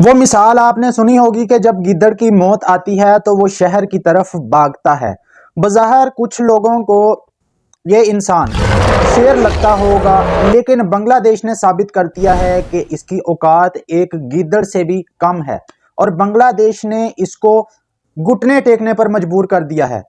वो मिसाल आपने सुनी होगी कि जब गिद्दड़ की मौत आती है तो वो शहर की तरफ भागता है। बज़ाहिर कुछ लोगों को ये इंसान शेर लगता होगा, लेकिन बांग्लादेश ने साबित कर दिया है कि इसकी औकात एक गिद्दड़ से भी कम है और बांग्लादेश ने इसको घुटने टेकने पर मजबूर कर दिया है।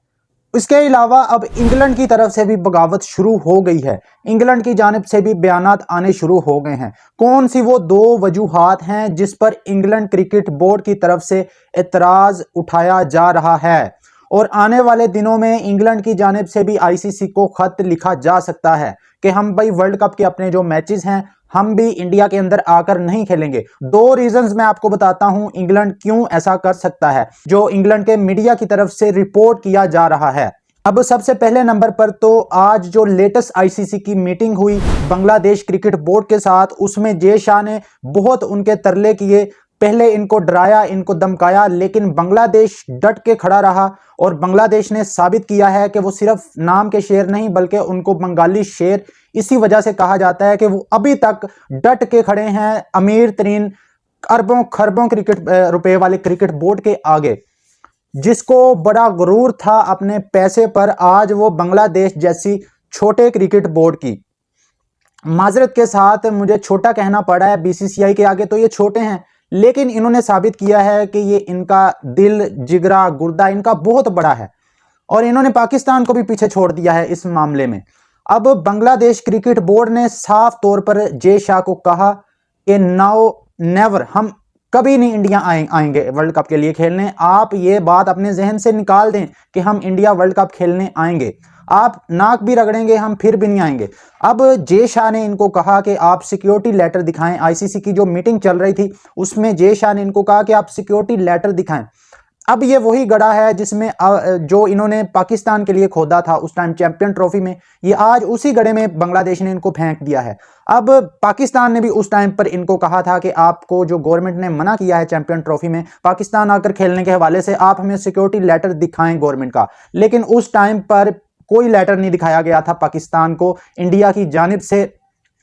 इसके अलावा अब इंग्लैंड की तरफ से भी बगावत शुरू हो गई है। इंग्लैंड की जानिब से भी बयानात आने शुरू हो गए हैं। कौन सी वो दो वजूहात हैं जिस पर इंग्लैंड क्रिकेट बोर्ड की तरफ से एतराज उठाया जा रहा है और आने वाले दिनों में इंग्लैंड की जानिब से भी आईसीसी को खत लिखा जा सकता है कि हम भाई वर्ल्ड कप के अपने जो मैचेस हैं हम भी इंडिया के अंदर आकर नहीं खेलेंगे। दो रीजंस मैं आपको बताता हूं इंग्लैंड क्यों ऐसा कर सकता है, जो इंग्लैंड के मीडिया की तरफ से रिपोर्ट किया जा रहा है। अब सबसे पहले नंबर पर तो आज जो लेटेस्ट आईसीसी की मीटिंग हुई बांग्लादेश क्रिकेट बोर्ड के साथ, उसमें जय शाह ने बहुत उनके तरले किए। पहले इनको डराया, इनको धमकाया, लेकिन बांग्लादेश डट के खड़ा रहा और बांग्लादेश ने साबित किया है कि वो सिर्फ नाम के शेर नहीं बल्कि उनको बंगाली शेर इसी वजह से कहा जाता है कि वो अभी तक डट के खड़े हैं अमीर तरीन अरबों खरबों क्रिकेट रुपए वाले क्रिकेट बोर्ड के आगे। जिसको बड़ा गुरूर था अपने पैसे पर, आज वो बांग्लादेश जैसी छोटे क्रिकेट बोर्ड की, माजरत के साथ मुझे छोटा कहना पड़ा है बीसीसीआई के आगे, तो ये छोटे हैं, लेकिन इन्होंने साबित किया है कि ये इनका दिल जिगरा गुर्दा इनका बहुत बड़ा है और इन्होंने पाकिस्तान को भी पीछे छोड़ दिया है इस मामले में। अब बांग्लादेश क्रिकेट बोर्ड ने साफ तौर पर जय शाह को कहा कि नाउ नेवर, हम कभी नहीं इंडिया आएंगे वर्ल्ड कप के लिए खेलने। आप ये बात अपने जहन से निकाल दें कि हम इंडिया वर्ल्ड कप खेलने आएंगे। आप नाक भी रगड़ेंगे हम फिर भी नहीं आएंगे। अब जय शाह ने इनको कहा कि आप सिक्योरिटी लेटर दिखाएं। आईसीसी की जो मीटिंग चल रही थी उसमें जय शाह ने इनको कहा कि आप सिक्योरिटी लेटर दिखाएं। अब ये वही गड़ा है जिसमें जो इन्होंने पाकिस्तान के लिए खोदा था उस टाइम चैंपियन ट्रॉफी में, ये आज उसी गड़े में बांग्लादेश ने इनको फेंक दिया है। अब पाकिस्तान ने भी उस टाइम पर इनको कहा था कि आपको जो गवर्नमेंट ने मना किया है चैंपियन ट्रॉफी में पाकिस्तान आकर खेलने के हवाले से, आप हमें सिक्योरिटी लेटर दिखाएं गवर्नमेंट का, लेकिन उस टाइम पर कोई लेटर नहीं दिखाया गया था पाकिस्तान को इंडिया की जानिब से।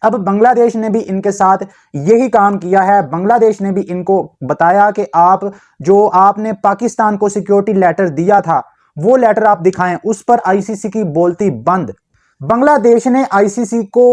अब बांग्लादेश ने भी इनके साथ यही काम किया है। बांग्लादेश ने भी इनको बताया कि आप जो आपने पाकिस्तान को सिक्योरिटी लेटर दिया था वो लेटर आप दिखाएं। उस पर आईसीसी की बोलती बंद। बांग्लादेश ने आईसीसी को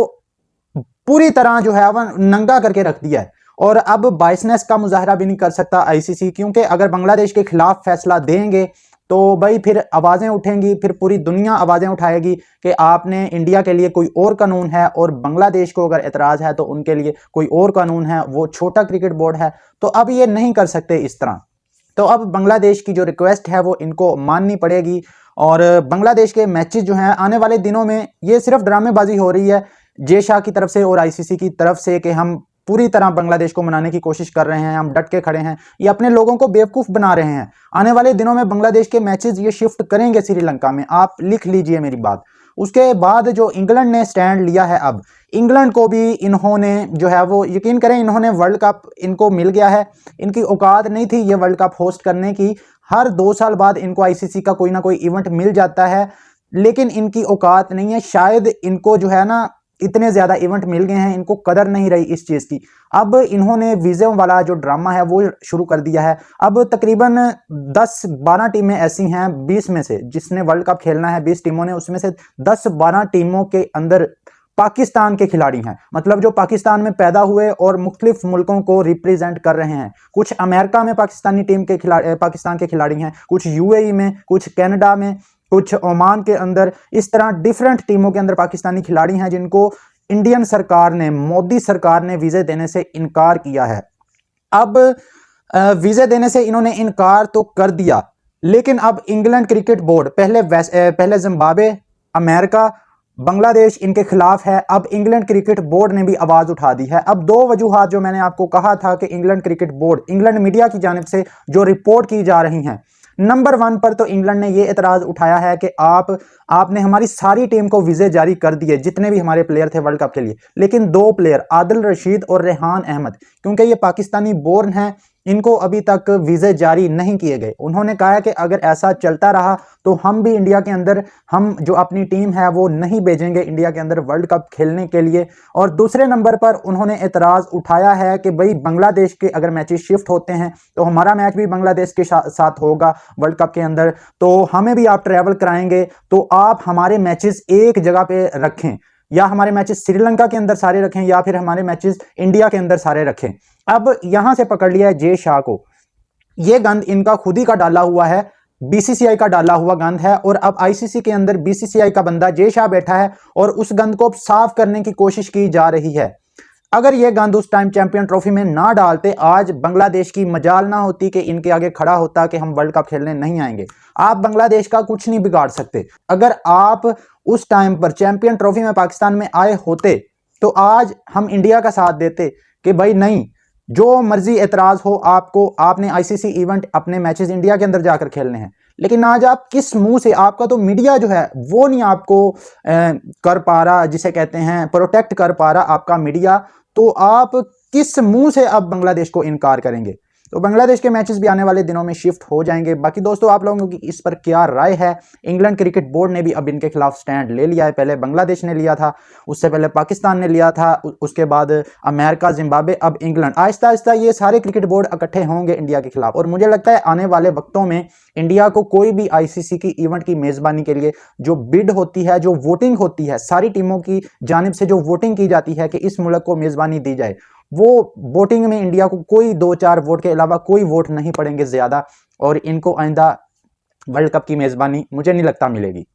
पूरी तरह जो है वह नंगा करके रख दिया है और अब बाइसनेस का मुजाहरा भी नहीं कर सकता आईसीसी, क्योंकि अगर बांग्लादेश के खिलाफ फैसला देंगे तो भाई फिर आवाजें उठेंगी, फिर पूरी दुनिया आवाजें उठाएगी कि आपने इंडिया के लिए कोई और कानून है और बांग्लादेश को अगर एतराज है तो उनके लिए कोई और कानून है, वो छोटा क्रिकेट बोर्ड है। तो अब ये नहीं कर सकते इस तरह। तो अब बांग्लादेश की जो रिक्वेस्ट है वो इनको माननी पड़ेगी और बांग्लादेश के मैचेस जो हैं आने वाले दिनों में, ये सिर्फ ड्रामेबाजी हो रही है जय शाह की तरफ से और आईसीसी की तरफ से कि हम पूरी तरह बांग्लादेश को मनाने की कोशिश कर रहे हैं, हम डट के खड़े हैं, ये अपने लोगों को बेवकूफ़ बना रहे हैं। आने वाले दिनों में बांग्लादेश के मैचेस ये शिफ्ट करेंगे श्रीलंका में, आप लिख लीजिए मेरी बात। उसके बाद जो इंग्लैंड ने स्टैंड लिया है, अब इंग्लैंड को भी इन्होंने जो है वो, यकीन करें, इन्होंने वर्ल्ड कप इनको मिल गया है। इनकी औकात नहीं थी ये वर्ल्ड कप होस्ट करने की। हर 2 साल बाद इनको आईसीसी का कोई ना कोई इवेंट मिल जाता है, लेकिन इनकी औकात नहीं है। शायद इनको जो है ना इतने ज्यादा इवेंट मिल गए हैं, इनको कदर नहीं रही इस चीज की। अब इन्होंने वीजे वाला जो ड्रामा है वो शुरू कर दिया है। अब तकरीबन 10-12 टीमें ऐसी हैं 20 में से जिसने वर्ल्ड कप खेलना है, 20 टीमों ने, उसमें से 10-12 टीमों के अंदर पाकिस्तान के खिलाड़ी हैं, मतलब जो पाकिस्तान में पैदा हुए और मुख्तलिफ मुल्कों को रिप्रेजेंट कर रहे हैं। कुछ अमेरिका में पाकिस्तानी टीम के खिलाड़ी, पाकिस्तान के खिलाड़ी हैं, कुछ यूएई में, कुछ कनाडा में, कुछ ओमान के अंदर, इस तरह डिफरेंट टीमों के अंदर पाकिस्तानी खिलाड़ी हैं जिनको इंडियन सरकार ने, मोदी सरकार ने वीजे देने से इनकार किया है। अब वीजे देने से इन्होंने इनकार तो कर दिया, लेकिन अब इंग्लैंड क्रिकेट बोर्ड, पहले जिम्बाब्वे, अमेरिका, बांग्लादेश इनके खिलाफ है। अब इंग्लैंड क्रिकेट बोर्ड ने भी आवाज उठा दी है। अब दो वजूहात जो मैंने आपको कहा था कि England cricket board, England media की जानिब से जो रिपोर्ट की जा रही हैं, नंबर 1 पर तो इंग्लैंड ने यह एतराज उठाया है कि आपने हमारी सारी टीम को वीजे जारी कर दिए, जितने भी हमारे प्लेयर थे वर्ल्ड कप के लिए, लेकिन 2 प्लेयर आदिल रशीद और रेहान अहमद, क्योंकि ये पाकिस्तानी बोर्न हैं, इनको अभी तक वीज़े जारी नहीं किए गए। उन्होंने कहा कि अगर ऐसा चलता रहा तो हम भी इंडिया के अंदर, हम जो अपनी टीम है वो नहीं भेजेंगे इंडिया के अंदर वर्ल्ड कप खेलने के लिए। और दूसरे नंबर पर उन्होंने एतराज़ उठाया है कि भाई बांग्लादेश के अगर मैचेस शिफ्ट होते हैं तो हमारा मैच भी बांग्लादेश के साथ होगा वर्ल्ड कप के अंदर, तो हमें भी आप ट्रैवल कराएंगे, तो आप हमारे मैचेस एक जगह पे रखें, या हमारे मैचेस श्रीलंका के अंदर सारे रखें या फिर हमारे मैचेस इंडिया के अंदर सारे रखें। अब यहां से पकड़ लिया है जे शाह को, यह गंद इनका खुद ही का डाला हुआ है, बीसीसीआई का डाला हुआ गंद है। और अब आईसीसी के अंदर बीसीसीआई का बंदा जे शाह बैठा है और उस गंद को साफ करने की कोशिश की जा रही है। अगर यह गंद उस टाइम चैंपियन ट्रॉफी में ना डालते, आज बांग्लादेश की मजाल ना होती कि इनके आगे खड़ा होता कि हम वर्ल्ड कप खेलने नहीं आएंगे। आप बांग्लादेश का कुछ नहीं बिगाड़ सकते। अगर आप उस टाइम पर चैंपियन ट्रॉफी में पाकिस्तान में आए होते तो आज हम इंडिया का साथ देते कि भाई नहीं, जो मर्जी एतराज हो आपको, आपने आईसीसी इवेंट अपने मैचेस इंडिया के अंदर जाकर खेलने हैं। लेकिन आज आप किस मुंह से, आपका तो मीडिया जो है वो नहीं आपको कर पा रहा, जिसे कहते हैं प्रोटेक्ट कर पा रहा आपका मीडिया, तो आप किस मुंह से अब बांग्लादेश को इनकार करेंगे। तो बांग्लादेश के मैचेस भी आने वाले दिनों में शिफ्ट हो जाएंगे। बाकी दोस्तों आप लोगों की इस पर क्या राय है? इंग्लैंड क्रिकेट बोर्ड ने भी अब इनके खिलाफ स्टैंड ले लिया है। पहले बांग्लादेश ने लिया था, उससे पहले पाकिस्तान ने लिया था, उसके बाद अमेरिका, जिम्बाब्वे, अब इंग्लैंड। आहिस्ता आहिस्ता ये सारे क्रिकेट बोर्ड इकट्ठे होंगे इंडिया के खिलाफ। और मुझे लगता है आने वाले वक्तों में इंडिया को कोई भी आईसीसी की इवेंट की मेजबानी के लिए जो बिड होती है, जो वोटिंग होती है, सारी टीमों की जानिब से जो वोटिंग की जाती है कि इस मुल्क को मेजबानी दी जाए, वो वोटिंग में इंडिया को कोई 2-4 वोट के अलावा कोई वोट नहीं पड़ेंगे ज्यादा, और इनको आइंदा वर्ल्ड कप की मेजबानी मुझे नहीं लगता मिलेगी।